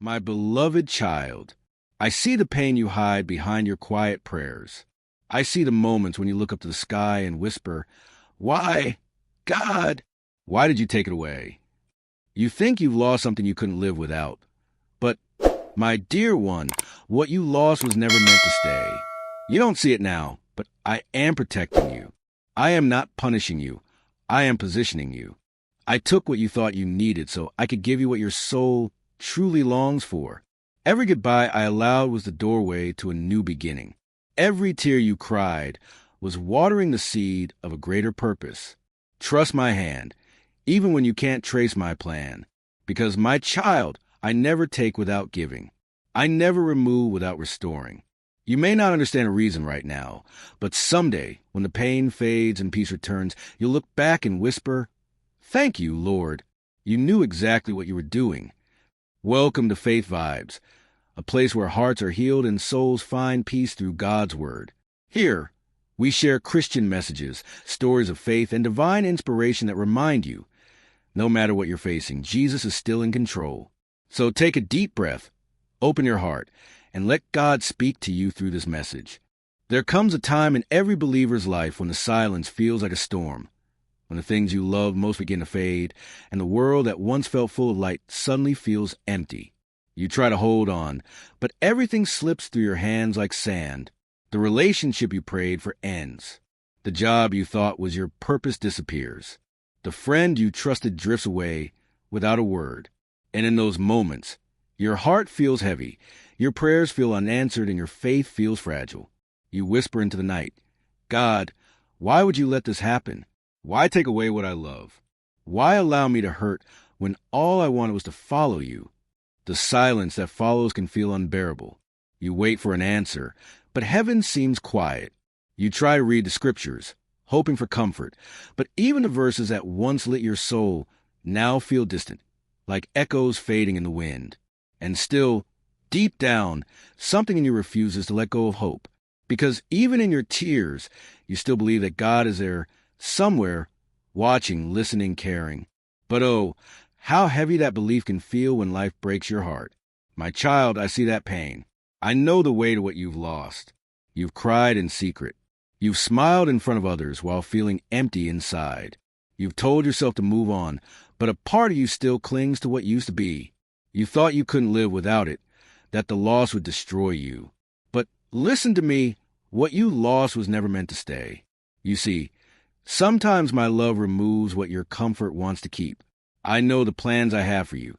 My beloved child, I see the pain you hide behind your quiet prayers. I see the moments when you look up to the sky and whisper, "Why, God, why did you take it away?" You think you've lost something you couldn't live without. But, my dear one, what you lost was never meant to stay. You don't see it now, but I am protecting you. I am not punishing you. I am positioning you. I took what you thought you needed so I could give you what your soul truly longs for. Every goodbye I allowed was the doorway to a new beginning. Every tear you cried was watering the seed of a greater purpose. Trust my hand, even when you can't trace my plan. Because, my child, I never take without giving. I never remove without restoring. You may not understand a reason right now, but someday, when the pain fades and peace returns, you'll look back and whisper, "Thank you, Lord. You knew exactly what you were doing." Welcome to Faith Vibes, a place where hearts are healed and souls find peace through God's Word. Here, we share Christian messages, stories of faith, and divine inspiration that remind you, no matter what you're facing, Jesus is still in control. So take a deep breath, open your heart, and let God speak to you through this message. There comes a time in every believer's life when the silence feels like a storm, when the things you love most begin to fade, and the world that once felt full of light suddenly feels empty. You try to hold on, but everything slips through your hands like sand. The relationship you prayed for ends. The job you thought was your purpose disappears. The friend you trusted drifts away without a word. And in those moments, your heart feels heavy, your prayers feel unanswered, and your faith feels fragile. You whisper into the night, "God, why would you let this happen? Why take away what I love? Why allow me to hurt when all I wanted was to follow you?" The silence that follows can feel unbearable. You wait for an answer, but heaven seems quiet. You try to read the scriptures, hoping for comfort, but even the verses that once lit your soul now feel distant, like echoes fading in the wind. And still, deep down, something in you refuses to let go of hope, because even in your tears, you still believe that God is there somewhere, watching, listening, caring. But oh, how heavy that belief can feel when life breaks your heart. My child, I see that pain. I know the weight of what you've lost. You've cried in secret. You've smiled in front of others while feeling empty inside. You've told yourself to move on, but a part of you still clings to what used to be. You thought you couldn't live without it, that the loss would destroy you. But listen to me, what you lost was never meant to stay. You see, sometimes my love removes what your comfort wants to keep. I know the plans I have for you,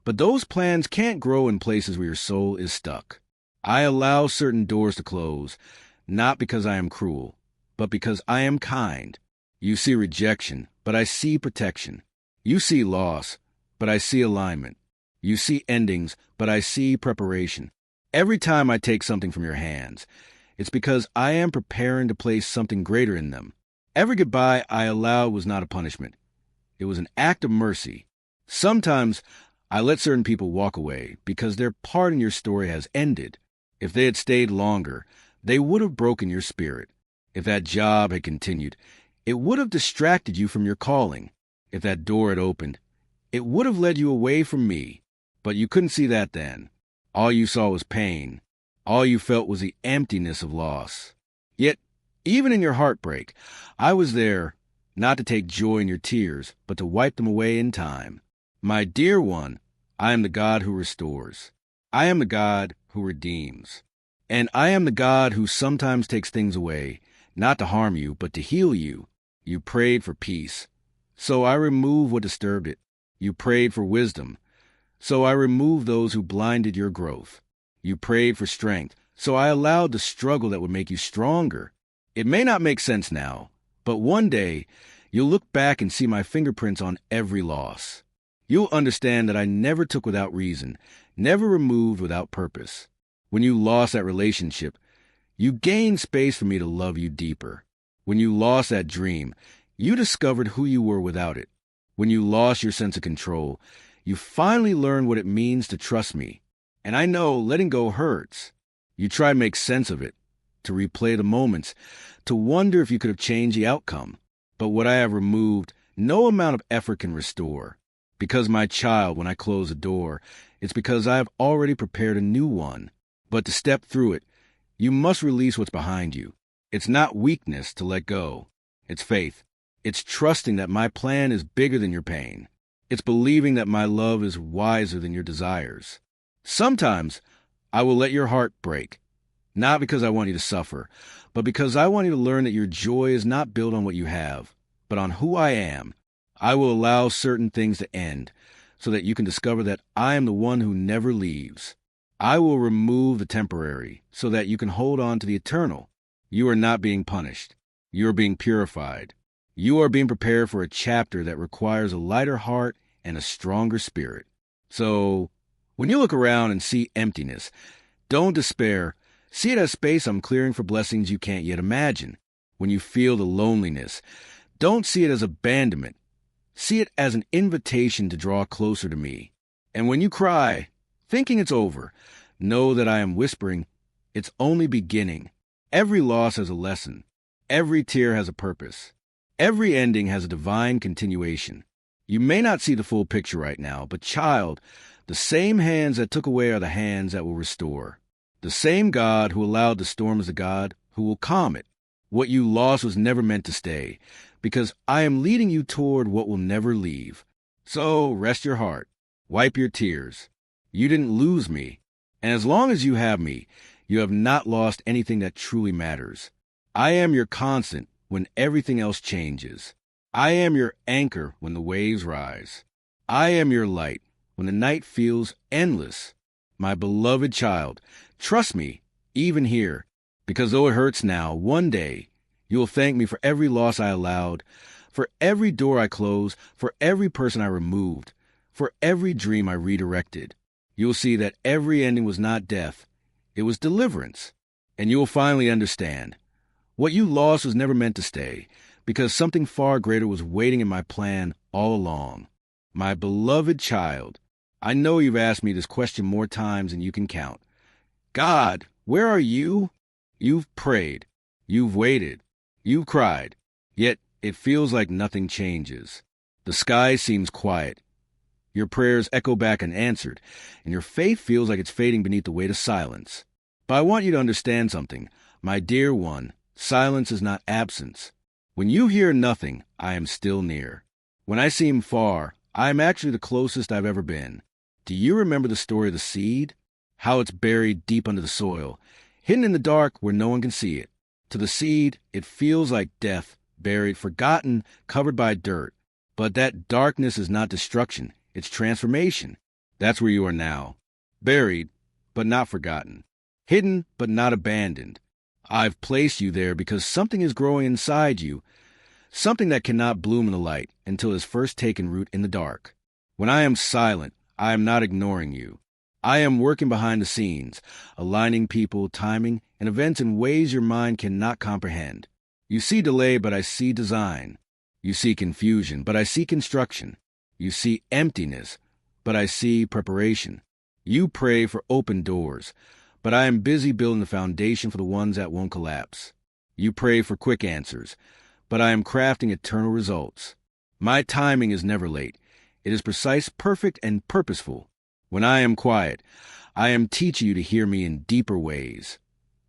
but those plans can't grow in places where your soul is stuck. I allow certain doors to close, not because I am cruel, but because I am kind. You see rejection, but I see protection. You see loss, but I see alignment. You see endings, but I see preparation. Every time I take something from your hands, it's because I am preparing to place something greater in them. Every goodbye I allowed was not a punishment. It was an act of mercy. Sometimes I let certain people walk away because their part in your story has ended. If they had stayed longer, they would have broken your spirit. If that job had continued, it would have distracted you from your calling. If that door had opened, it would have led you away from me. But you couldn't see that then. All you saw was pain. All you felt was the emptiness of loss. Yet, even in your heartbreak, I was there, not to take joy in your tears, but to wipe them away in time. My dear one, I am the God who restores. I am the God who redeems. And I am the God who sometimes takes things away, not to harm you, but to heal you. You prayed for peace, so I remove what disturbed it. You prayed for wisdom, so I removed those who blinded your growth. You prayed for strength, so I allowed the struggle that would make you stronger. It may not make sense now, but one day, you'll look back and see my fingerprints on every loss. You'll understand that I never took without reason, never removed without purpose. When you lost that relationship, you gained space for me to love you deeper. When you lost that dream, you discovered who you were without it. When you lost your sense of control, you finally learned what it means to trust me. And I know letting go hurts. You try to make sense of it, to replay the moments, to wonder if you could have changed the outcome. But what I have removed, no amount of effort can restore. Because, my child, when I close the door, It's because I have already prepared a new one. But to step through it, you must release what's behind you. It's not weakness to let go. It's faith. It's trusting that my plan is bigger than your pain. It's believing that my love is wiser than your desires. Sometimes I will let your heart break, not because I want you to suffer, but because I want you to learn that your joy is not built on what you have, but on who I am. I will allow certain things to end so that you can discover that I am the one who never leaves. I will remove the temporary so that you can hold on to the eternal. You are not being punished. You are being purified. You are being prepared for a chapter that requires a lighter heart and a stronger spirit. So, when you look around and see emptiness, don't despair. See it as space I'm clearing for blessings you can't yet imagine. When you feel the loneliness, don't see it as abandonment. See it as an invitation to draw closer to me. And when you cry, thinking it's over, know that I am whispering, it's only beginning. Every loss has a lesson. Every tear has a purpose. Every ending has a divine continuation. You may not see the full picture right now, but child, the same hands that took away are the hands that will restore. The same God who allowed the storm is the God who will calm it. What you lost was never meant to stay, because I am leading you toward what will never leave. So rest your heart. Wipe your tears. You didn't lose me. And as long as you have me, you have not lost anything that truly matters. I am your constant when everything else changes. I am your anchor when the waves rise. I am your light when the night feels endless. My beloved child, trust me, even here, because though it hurts now, one day you will thank me for every loss I allowed, for every door I closed, for every person I removed, for every dream I redirected. You will see that every ending was not death, it was deliverance. And you will finally understand. What you lost was never meant to stay, because something far greater was waiting in my plan all along. My beloved child, I know you've asked me this question more times than you can count. God, where are you? You've prayed. You've waited. You've cried. Yet it feels like nothing changes. The sky seems quiet. Your prayers echo back unanswered, and your faith feels like it's fading beneath the weight of silence. But I want you to understand something. My dear one, silence is not absence. When you hear nothing, I am still near. When I seem far, I am actually the closest I've ever been. Do you remember the story of the seed? How it's buried deep under the soil, hidden in the dark where no one can see it. To the seed, it feels like death, buried, forgotten, covered by dirt. But that darkness is not destruction, it's transformation. That's where you are now. Buried, but not forgotten. Hidden, but not abandoned. I've placed you there because something is growing inside you, something that cannot bloom in the light until it has first taken root in the dark. When I am silent, I am not ignoring you. I am working behind the scenes, aligning people, timing, and events in ways your mind cannot comprehend. You see delay, but I see design. You see confusion, but I see construction. You see emptiness, but I see preparation. You pray for open doors, but I am busy building the foundation for the ones that won't collapse. You pray for quick answers, but I am crafting eternal results. My timing is never late. It is precise, perfect, and purposeful. When I am quiet, I am teaching you to hear me in deeper ways,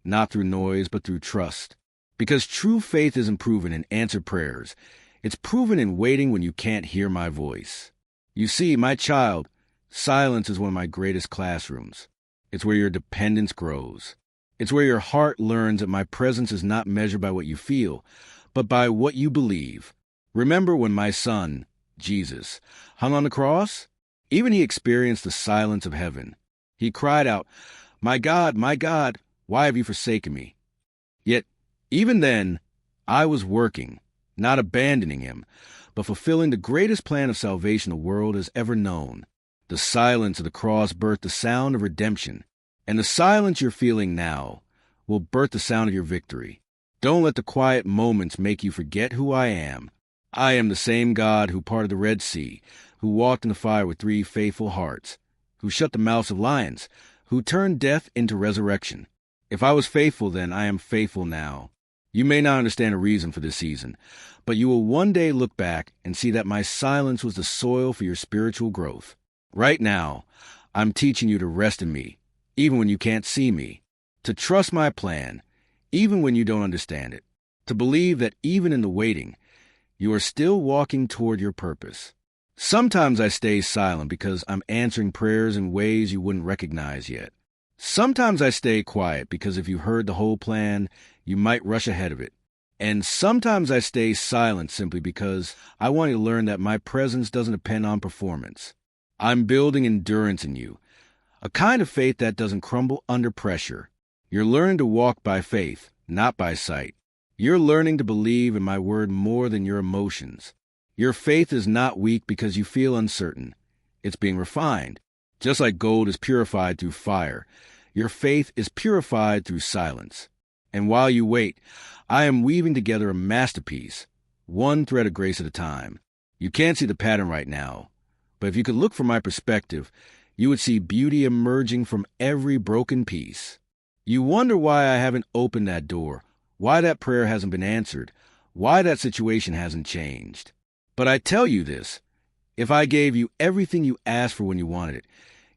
not through noise, but through trust. Because true faith isn't proven in answered prayers. It's proven in waiting when you can't hear my voice. You see, my child, silence is one of my greatest classrooms. It's where your dependence grows. It's where your heart learns that my presence is not measured by what you feel, but by what you believe. Remember when my son, Jesus, hung on the cross? Even he experienced the silence of heaven. He cried out, my God, why have you forsaken me?" Yet, even then, I was working, not abandoning him, but fulfilling the greatest plan of salvation the world has ever known. The silence of the cross birthed the sound of redemption, and the silence you're feeling now will birth the sound of your victory. Don't let the quiet moments make you forget who I am. I am the same God who parted the Red Sea, who walked in the fire with 3 faithful hearts, who shut the mouths of lions, who turned death into resurrection. If I was faithful then, I am faithful now. You may not understand a reason for this season, but you will one day look back and see that my silence was the soil for your spiritual growth. Right now, I'm teaching you to rest in me, even when you can't see me, to trust my plan, even when you don't understand it, to believe that even in the waiting, you are still walking toward your purpose. Sometimes I stay silent because I'm answering prayers in ways you wouldn't recognize yet. Sometimes I stay quiet because if you heard the whole plan, you might rush ahead of it. And sometimes I stay silent simply because I want you to learn that my presence doesn't depend on performance. I'm building endurance in you, a kind of faith that doesn't crumble under pressure. You're learning to walk by faith, not by sight. You're learning to believe in my word more than your emotions. Your faith is not weak because you feel uncertain. It's being refined. Just like gold is purified through fire, your faith is purified through silence. And while you wait, I am weaving together a masterpiece, one thread of grace at a time. You can't see the pattern right now, but if you could look from my perspective, you would see beauty emerging from every broken piece. You wonder why I haven't opened that door, why that prayer hasn't been answered, why that situation hasn't changed. But I tell you this, if I gave you everything you asked for when you wanted it,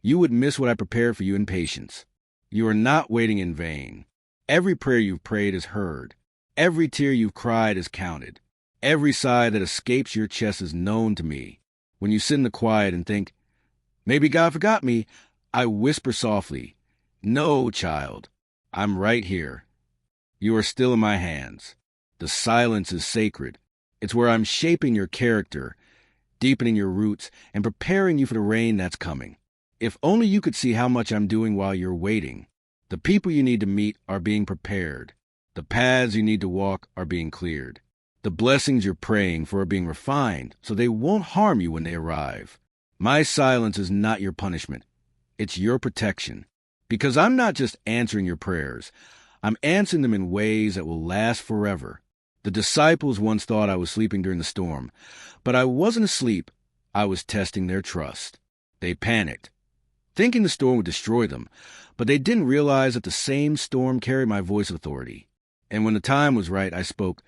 you would miss what I prepared for you in patience. You are not waiting in vain. Every prayer you've prayed is heard. Every tear you've cried is counted. Every sigh that escapes your chest is known to me. When you sit in the quiet and think, maybe God forgot me, I whisper softly, no, child, I'm right here. You are still in my hands. The silence is sacred. It's where I'm shaping your character, deepening your roots, and preparing you for the rain that's coming. If only you could see how much I'm doing while you're waiting. The people you need to meet are being prepared. The paths you need to walk are being cleared. The blessings you're praying for are being refined so they won't harm you when they arrive. My silence is not your punishment. It's your protection. Because I'm not just answering your prayers. I'm answering them in ways that will last forever. The disciples once thought I was sleeping during the storm, but I wasn't asleep. I was testing their trust. They panicked, thinking the storm would destroy them, but they didn't realize that the same storm carried my voice of authority. And when the time was right, I spoke,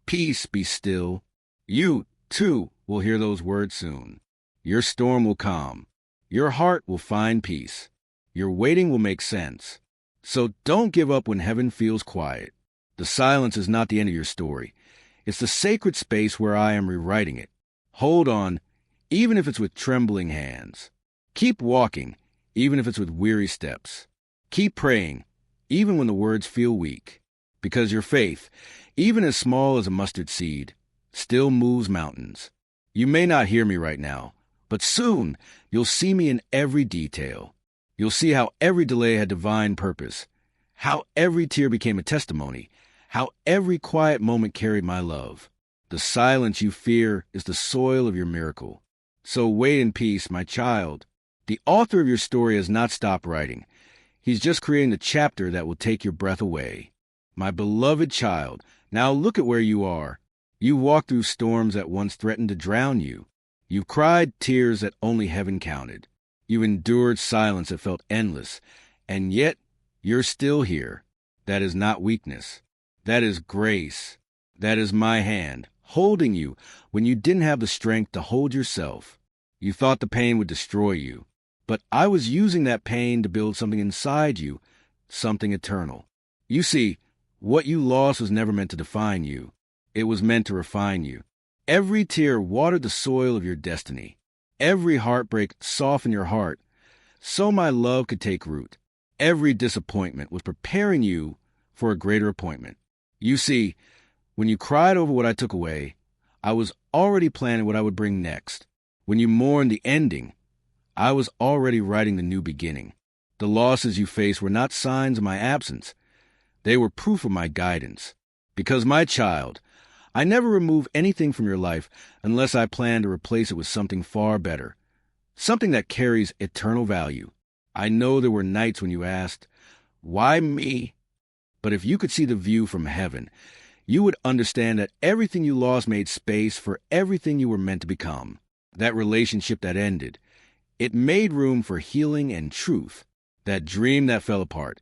"Peace, be still." You, too, will hear those words soon. Your storm will calm. Your heart will find peace. Your waiting will make sense. So don't give up when heaven feels quiet. The silence is not the end of your story. It's the sacred space where I am rewriting it. Hold on, even if it's with trembling hands. Keep walking, even if it's with weary steps. Keep praying, even when the words feel weak. Because your faith, even as small as a mustard seed, still moves mountains. You may not hear me right now, but soon you'll see me in every detail. You'll see how every delay had divine purpose, how every tear became a testimony, how every quiet moment carried my love. The silence you fear is the soil of your miracle. So wait in peace, my child. The author of your story has not stopped writing. He's just creating the chapter that will take your breath away. My beloved child, now look at where you are. You walked through storms that once threatened to drown you. You cried tears that only heaven counted. You endured silence that felt endless, and yet you're still here. That is not weakness. That is grace. That is my hand, holding you when you didn't have the strength to hold yourself. You thought the pain would destroy you, but I was using that pain to build something inside you, something eternal. You see, what you lost was never meant to define you. It was meant to refine you. Every tear watered the soil of your destiny. Every heartbreak softened your heart, so my love could take root. Every disappointment was preparing you for a greater appointment. You see, when you cried over what I took away, I was already planning what I would bring next. When you mourned the ending, I was already writing the new beginning. The losses you faced were not signs of my absence. They were proof of my guidance. Because, my child, I never remove anything from your life unless I plan to replace it with something far better, something that carries eternal value. I know there were nights when you asked, why me? But if you could see the view from heaven, you would understand that everything you lost made space for everything you were meant to become. That relationship that ended, it made room for healing and truth. That dream that fell apart,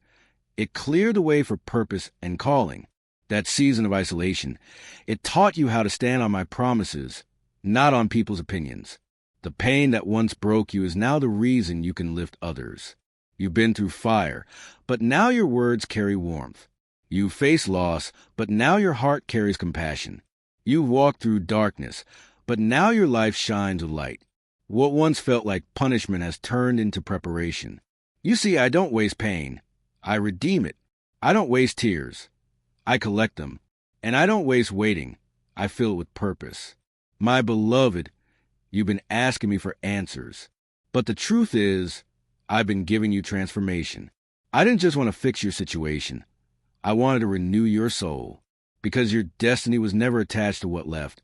it cleared the way for purpose and calling. That season of isolation, it taught you how to stand on my promises, not on people's opinions. The pain that once broke you is now the reason you can lift others. You've been through fire, but now your words carry warmth. You face loss, but now your heart carries compassion. You've walked through darkness, but now your life shines with light. What once felt like punishment has turned into preparation. You see, I don't waste pain. I redeem it. I don't waste tears. I collect them. And I don't waste waiting. I fill it with purpose. My beloved, you've been asking me for answers. But the truth is, I've been giving you transformation. I didn't just want to fix your situation. I wanted to renew your soul. Because your destiny was never attached to what left.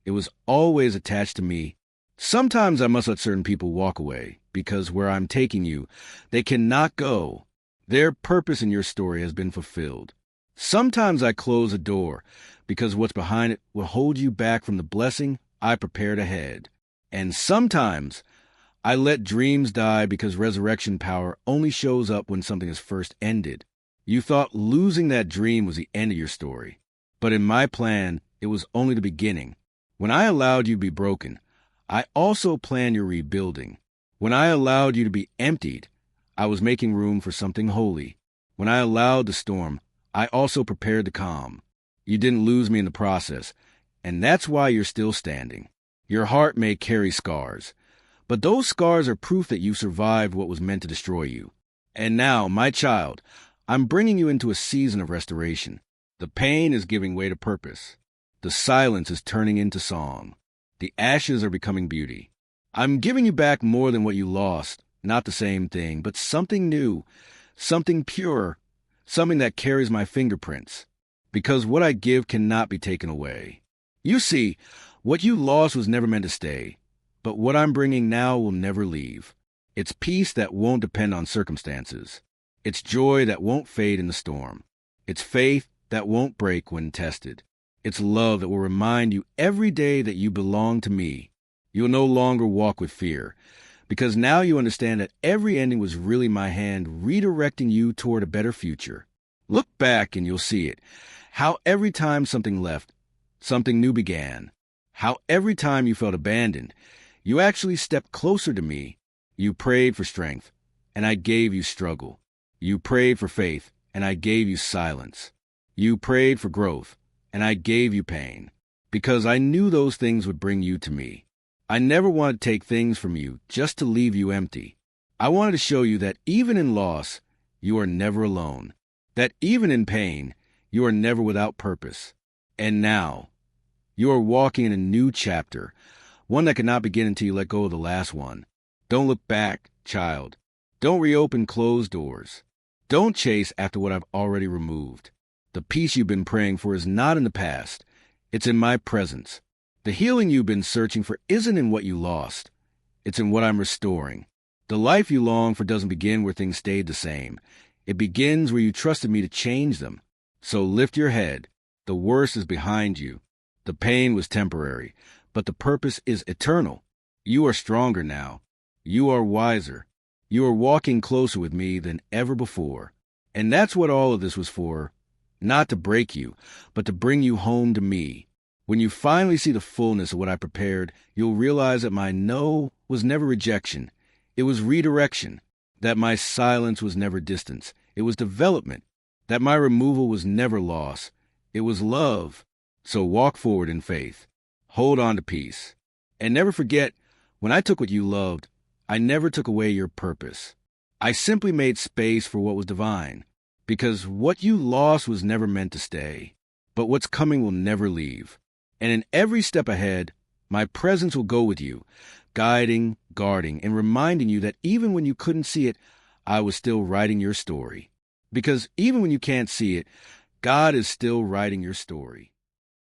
It was always attached to me. Sometimes I must let certain people walk away, because where I'm taking you, they cannot go. Their purpose in your story has been fulfilled. Sometimes I close a door, because what's behind it will hold you back from the blessing I prepared ahead. And sometimes I let dreams die because resurrection power only shows up when something is first ended. You thought losing that dream was the end of your story. But in my plan, it was only the beginning. When I allowed you to be broken, I also planned your rebuilding. When I allowed you to be emptied, I was making room for something holy. When I allowed the storm, I also prepared the calm. You didn't lose me in the process, and that's why you're still standing. Your heart may carry scars, but those scars are proof that you survived what was meant to destroy you. And now, my child, I'm bringing you into a season of restoration. The pain is giving way to purpose. The silence is turning into song. The ashes are becoming beauty. I'm giving you back more than what you lost, not the same thing, but something new, something pure, something that carries my fingerprints. Because what I give cannot be taken away. You see, what you lost was never meant to stay, but what I'm bringing now will never leave. It's peace that won't depend on circumstances. It's joy that won't fade in the storm. It's faith that won't break when tested. It's love that will remind you every day that you belong to me. You'll no longer walk with fear, because now you understand that every ending was really my hand redirecting you toward a better future. Look back and you'll see it. How every time something left, something new began. How every time you felt abandoned, you actually stepped closer to me. You prayed for strength, and I gave you struggle. You prayed for faith, and I gave you silence. You prayed for growth, and I gave you pain, because I knew those things would bring you to me. I never wanted to take things from you just to leave you empty. I wanted to show you that even in loss, you are never alone. That even in pain, you are never without purpose. And now, you are walking in a new chapter, one that cannot begin until you let go of the last one. Don't look back, child. Don't reopen closed doors. Don't chase after what I've already removed. The peace you've been praying for is not in the past. It's in my presence. The healing you've been searching for isn't in what you lost. It's in what I'm restoring. The life you long for doesn't begin where things stayed the same. It begins where you trusted me to change them. So lift your head. The worst is behind you. The pain was temporary, but the purpose is eternal. You are stronger now. You are wiser. You are walking closer with me than ever before. And that's what all of this was for. Not to break you, but to bring you home to me. When you finally see the fullness of what I prepared, you'll realize that my no was never rejection. It was redirection. That my silence was never distance. It was development. That my removal was never loss. It was love. So walk forward in faith. Hold on to peace. And never forget, when I took what you loved, I never took away your purpose. I simply made space for what was divine. Because what you lost was never meant to stay. But what's coming will never leave. And in every step ahead, my presence will go with you, guiding, guarding, and reminding you that even when you couldn't see it, I was still writing your story. Because even when you can't see it, God is still writing your story.